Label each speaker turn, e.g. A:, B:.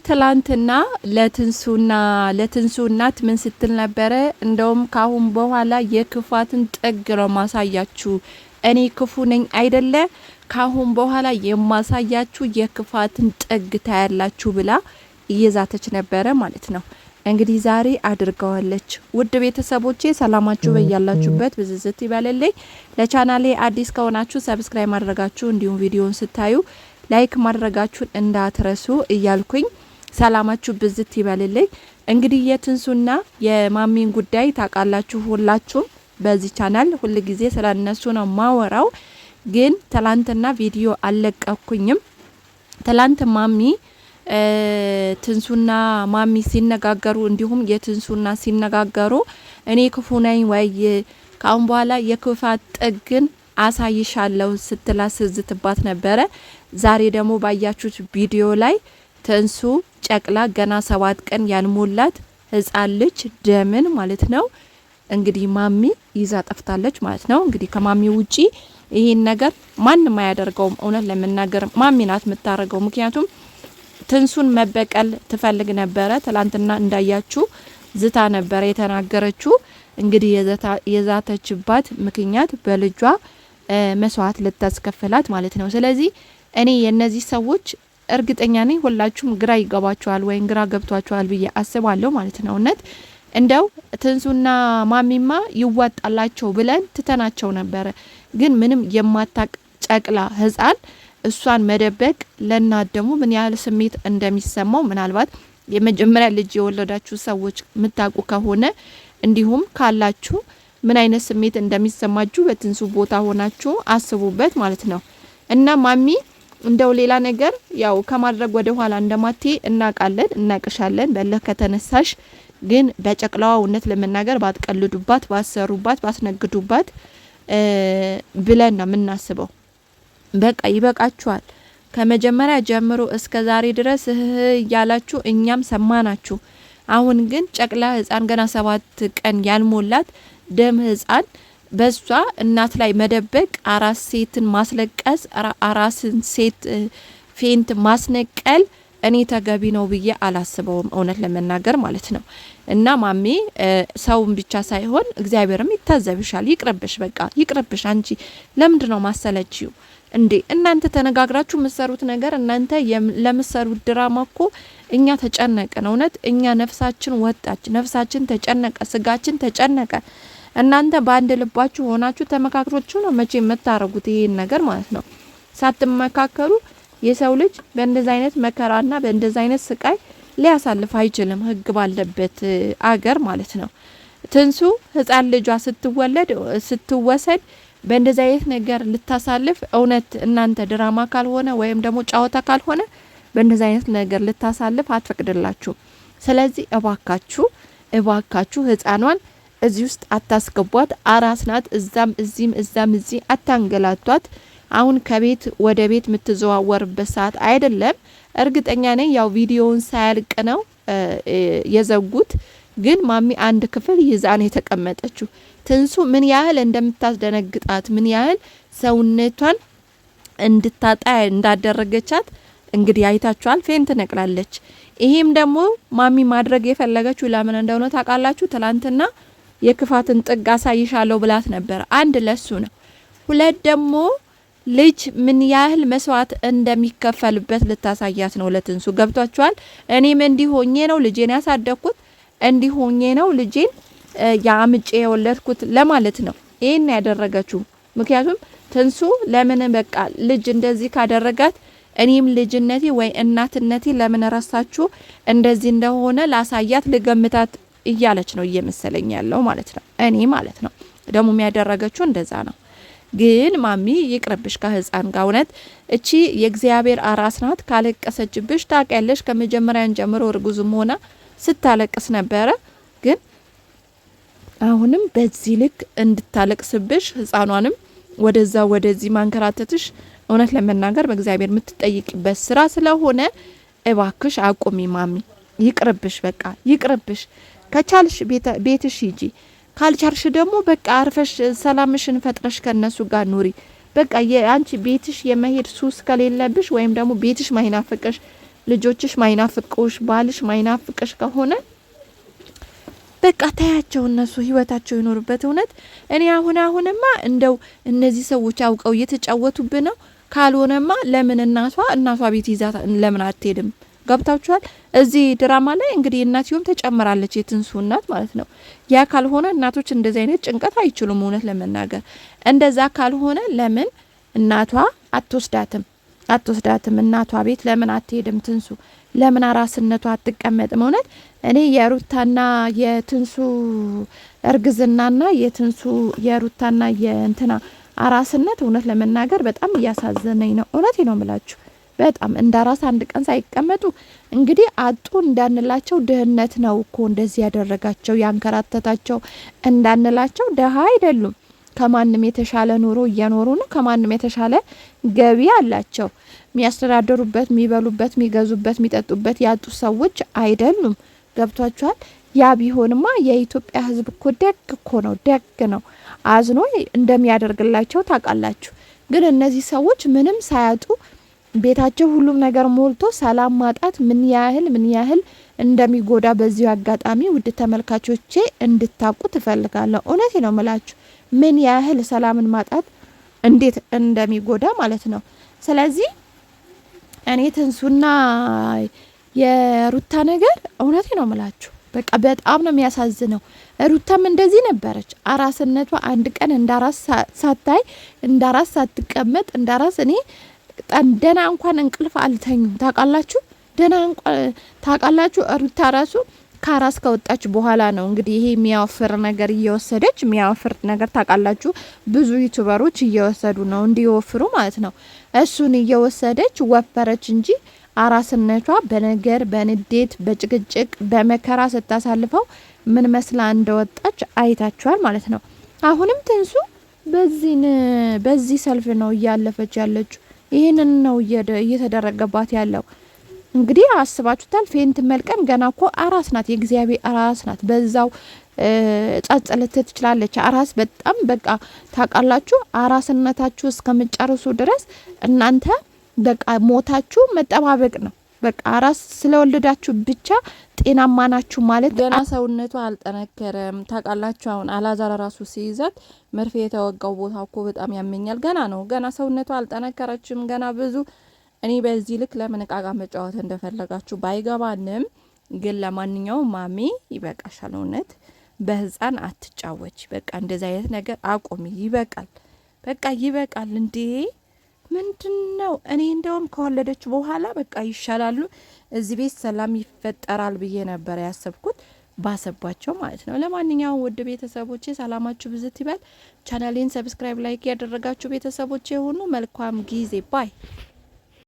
A: ትላንትና ለትንሱ እናት ምን ስትል ነበረ? እንደውም ካሁን በኋላ የክፋትን ጥግ ነው ማሳያችሁ። እኔ ክፉ ነኝ አይደለ? ካሁን በኋላ የማሳያችሁ የክፋትን ጥግ ታያላችሁ ብላ እየዛተች ነበረ ማለት ነው። እንግዲህ ዛሬ አድርገዋለች። ውድ ቤተሰቦቼ ሰላማችሁ በያላችሁበት ብዝዝት ይበልልኝ። ለቻናሌ አዲስ ከሆናችሁ ሰብስክራይብ ማድረጋችሁ እንዲሁም ቪዲዮን ስታዩ ላይክ ማድረጋችሁን እንዳትረሱ እያልኩኝ ሰላማችሁ ብዝት ይበልልኝ። እንግዲህ የትንሱና የማሚን ጉዳይ ታውቃላችሁ ሁላችሁም። በዚህ ቻናል ሁሉ ጊዜ ስለነሱ ነው ማወራው። ግን ትላንትና ቪዲዮ አለቀኩኝም። ትላንት ማሚ ትንሱና ማሚ ሲነጋገሩ እንዲሁም የትንሱና ሲነጋገሩ እኔ ክፉ ነኝ ወይ ካሁን በኋላ የክፋት ጥግን አሳይሻለሁ ስትላስዝትባት ነበረ። ዛሬ ደግሞ ባያችሁት ቪዲዮ ላይ ትንሱ ጨቅላ ገና 7 ቀን ያልሞላት ህፃን ልጅ ደምን ማለት ነው እንግዲህ ማሚ ይዛ ጠፍታለች ማለት ነው። እንግዲህ ከማሚ ውጪ ይሄን ነገር ማንም አያደርገውም። እውነት ለመናገር ማሚ ናት የምታረገው። ምክንያቱም ትንሱን መበቀል ትፈልግ ነበረ። ትላንትና እንዳያችሁ ዝታ ነበረ የተናገረችው። እንግዲህ የዛተችባት ምክንያት በልጇ መስዋዕት ልታስከፍላት ማለት ነው። ስለዚህ እኔ የነዚህ ሰዎች እርግጠኛ ነኝ ሁላችሁም ግራ ይገባችኋል ወይም ግራ ገብቷችኋል ብዬ አስባለሁ ማለት ነው። እውነት እንደው ትንሱና ማሚማ ይዋጣላቸው ብለን ትተናቸው ነበረ። ግን ምንም የማታቅ ጨቅላ ህፃን እሷን መደበቅ ለናት ደግሞ ምን ያህል ስሜት እንደሚሰማው ምናልባት የመጀመሪያ ልጅ የወለዳችሁ ሰዎች ምታቁ ከሆነ እንዲሁም ካላችሁ ምን አይነት ስሜት እንደሚሰማችሁ በትንሱ ቦታ ሆናችሁ አስቡበት ማለት ነው። እና ማሚ እንደው ሌላ ነገር ያው ከማድረግ ወደ ኋላ እንደማትይ እናቃለን፣ እናቅሻለን። በለህ ከተነሳሽ ግን በጨቅላዋ እውነት ለመናገር ባትቀልዱባት፣ ባሰሩባት፣ ባስነግዱባት ብለን ነው የምናስበው። በቃ ይበቃችኋል። ከመጀመሪያ ጀምሮ እስከ ዛሬ ድረስ ያላችሁ እኛም ሰማናችሁ። አሁን ግን ጨቅላ ህፃን ገና 7 ቀን ያልሞላት ደም ህፃን በሷ እናት ላይ መደበቅ፣ አራስ ሴትን ማስለቀስ፣ አራስን ሴት ፌንት ማስነቀል እኔ ተገቢ ነው ብዬ አላስበውም እውነት ለመናገር ማለት ነው። እና ማሚ ሰውን ብቻ ሳይሆን እግዚአብሔርም ይታዘብሻል። ይቅርብሽ፣ በቃ ይቅርብሽ። አንቺ ለምንድነው ማሰለችው እንዴ? እናንተ ተነጋግራችሁ መሰሩት ነገር እናንተ ለምሰሩት ድራማ እኮ እኛ ተጨነቀን። እውነት እኛ ነፍሳችን ወጣች፣ ነፍሳችን ተጨነቀ፣ ስጋችን ተጨነቀ። እናንተ በአንድ ልባችሁ ሆናችሁ ተመካክሮችሁ ነው መቼ የምታረጉት ይሄን ነገር ማለት ነው። ሳትመካከሩ የሰው ልጅ በእንደዛ አይነት መከራና በእንደዛ አይነት ስቃይ ሊያሳልፍ አይችልም፣ ህግ ባለበት አገር ማለት ነው። ትንሱ ህፃን ልጇ ስትወሰድ በእንደዛ አይነት ነገር ልታሳልፍ እውነት እናንተ ድራማ ካልሆነ ወይም ደግሞ ጫወታ ካልሆነ በእንደዛ አይነት ነገር ልታሳልፍ አትፈቅድላችሁ። ስለዚህ እባካችሁ ህፃኗን እዚህ ውስጥ አታስገቧት። አራስ ናት። እዛም እዚህ አታንገላቷት። አሁን ከቤት ወደ ቤት የምትዘዋወርበት ሰዓት አይደለም። እርግጠኛ ነኝ ያው ቪዲዮውን ሳያልቅ ነው የዘጉት። ግን ማሚ አንድ ክፍል ይዛን የተቀመጠችው ትንሱ ምን ያህል እንደምታስደነግጣት ምን ያህል ሰውነቷን እንድታጣ እንዳደረገቻት እንግዲህ አይታችኋል። ፌንት ነቅላለች። ይሄም ደግሞ ማሚ ማድረግ የፈለገችው ለምን እንደሆነ ታውቃላችሁ? ትላንትና የክፋትን ጥግ አሳይሻለሁ ብላት ነበር። አንድ ለሱ ነው። ሁለት ደግሞ ልጅ ምን ያህል መስዋዕት እንደሚከፈልበት ልታሳያት ነው ለትንሱ። ገብቷችኋል? እኔም እንዲሆኜ ነው ልጄን ያሳደኩት፣ እንዲሆኜ ነው ልጄን ያምጬ የወለድኩት ለማለት ነው ይሄን ያደረገችው። ምክንያቱም ትንሱ ለምን በቃ ልጅ እንደዚህ ካደረጋት እኔም ልጅነቴ ወይ እናትነቴ ለምን ረሳችሁ እንደዚህ እንደሆነ ላሳያት ልገምታት እያለች ነው እየመሰለኝ ያለው ማለት ነው። እኔ ማለት ነው ደግሞ የሚያደረገችው እንደዛ ነው። ግን ማሚ ይቅርብሽ ከህፃን ጋር። እውነት እቺ የእግዚአብሔር አራስ ናት። ካለቀሰችብሽ ታውቂያለሽ። ከመጀመሪያን ጀምሮ እርጉዝም ሆና ስታለቅስ ነበረ። ግን አሁንም በዚህ ልክ እንድታለቅስብሽ ህፃኗንም ወደዛ ወደዚህ ማንከራተትሽ እውነት ለመናገር በእግዚአብሔር የምትጠይቅበት ስራ ስለሆነ እባክሽ አቁሚ ማሚ። ይቅርብሽ፣ በቃ ይቅርብሽ። ከቻልሽ ቤትሽ ሂጂ፣ ካልቻልሽ ደግሞ በቃ አርፈሽ ሰላምሽን ፈጥረሽ ከነሱ ጋር ኑሪ። በቃ የአንቺ ቤትሽ የመሄድ ሱስ ከሌለብሽ ወይም ደግሞ ቤትሽ ማይናፈቀሽ ልጆችሽ ማይናፍቁሽ ባልሽ ማይናፍቅሽ ከሆነ በቃ ታያቸው፣ እነሱ ህይወታቸው ይኖርበት። እውነት እኔ አሁንማ እንደው እነዚህ ሰዎች አውቀው እየተጫወቱብን ነው። ካልሆነማ ለምን እናቷ ቤት ይዛ ለምን አትሄድም? ገብታችኋል? እዚህ ድራማ ላይ እንግዲህ እናትዮም ተጨምራለች፣ የትንሱ እናት ማለት ነው። ያ ካልሆነ እናቶች እንደዚህ አይነት ጭንቀት አይችሉም። እውነት ለመናገር እንደዛ ካልሆነ ለምን እናቷ አትወስዳትም? እናቷ ቤት ለምን አትሄድም? ትንሱ ለምን አራስነቷ አትቀመጥም? እውነት እኔ የሩታና የትንሱ እርግዝናና የሩታና የእንትና አራስነት እውነት ለመናገር በጣም እያሳዘነኝ ነው። እውነቴ ነው የምላችሁ። በጣም እንዳራስ አንድ ቀን ሳይቀመጡ እንግዲህ አጡ እንዳንላቸው ድህነት ነው እኮ እንደዚህ ያደረጋቸው ያንከራተታቸው እንዳንላቸው። ደሃ አይደሉም። ከማንም የተሻለ ኑሮ እየኖሩ ነው። ከማንም የተሻለ ገቢ አላቸው። የሚያስተዳደሩበት፣ የሚበሉበት፣ የሚገዙበት፣ የሚጠጡበት ያጡ ሰዎች አይደሉም። ገብቷቸዋል። ያ ቢሆንማ የኢትዮጵያ ሕዝብ እኮ ደግ ነው። አዝኖ እንደሚያደርግላቸው ታውቃላችሁ። ግን እነዚህ ሰዎች ምንም ሳያጡ ቤታቸው ሁሉም ነገር ሞልቶ ሰላም ማጣት ምን ያህል እንደሚጎዳ በዚሁ አጋጣሚ ውድ ተመልካቾቼ እንድታውቁ ትፈልጋለሁ። እውነቴ ነው የምላችሁ ምን ያህል ሰላምን ማጣት እንዴት እንደሚጎዳ ማለት ነው። ስለዚህ እኔ ትንሱና የሩታ ነገር እውነቴ ነው የምላችሁ በቃ በጣም ነው የሚያሳዝነው። ሩታም እንደዚህ ነበረች። አራስነቷ አንድ ቀን እንዳራስ ሳታይ እንዳራስ ሳትቀመጥ እንዳራስ እኔ ደና እንኳን እንቅልፍ አልተኙም። ታውቃላችሁ ሩታ ራሱ ከአራስ ከወጣች በኋላ ነው እንግዲህ ይሄ የሚያወፍር ነገር እየወሰደች የሚያወፍር ነገር ታውቃላችሁ፣ ብዙ ዩቲዩበሮች እየወሰዱ ነው እንዲወፍሩ ማለት ነው። እሱን እየወሰደች ወፈረች እንጂ አራስነቷ በነገር በንዴት በጭቅጭቅ በመከራ ስታሳልፈው ምን መስላ እንደወጣች አይታችኋል ማለት ነው። አሁንም ትንሱ በዚህ ሰልፍ ነው እያለፈች ያለችው። ይህንን ነው እየተደረገባት ያለው። እንግዲህ አስባችሁታል። ፌንት መልቀም ገና እኮ አራስ ናት፣ የእግዚአብሔር አራስ ናት። በዛው ጸጽልት ትችላለች። አራስ በጣም በቃ ታውቃላችሁ፣ አራስነታችሁ እስከምጨርሱ ድረስ እናንተ በቃ ሞታችሁ መጠባበቅ ነው። በቃ አራስ ስለወለዳችሁ ብቻ ጤናማ ናችሁ ማለት። ገና ሰውነቷ አልጠነከረም። ታውቃላችሁ አሁን አላዛር ራሱ ሲይዛት መርፌ የተወጋው ቦታ እኮ በጣም ያመኛል። ገና ሰውነቷ አልጠነከረችም። ገና ብዙ እኔ በዚህ ልክ ለምን እቃቃ መጫወት እንደፈለጋችሁ ባይገባንም፣ ግን ለማንኛውም ማሚ ይበቃሻል። እውነት በህፃን አትጫወች። በቃ እንደዚህ አይነት ነገር አቆሚ። ይበቃል። በቃ ይበቃል። እንዴ ምንድነው? እኔ እንደውም ከወለደች በኋላ በቃ ይሻላሉ እዚህ ቤት ሰላም ይፈጠራል ብዬ ነበር ያሰብኩት። ባሰባቸው ማለት ነው። ለማንኛውም ውድ ቤተሰቦቼ ሰላማችሁ ብዝት ይበል። ቻናሌን ሰብስክራይብ፣ ላይክ ያደረጋችሁ ቤተሰቦቼ ሁኑ። መልካም ጊዜ ባይ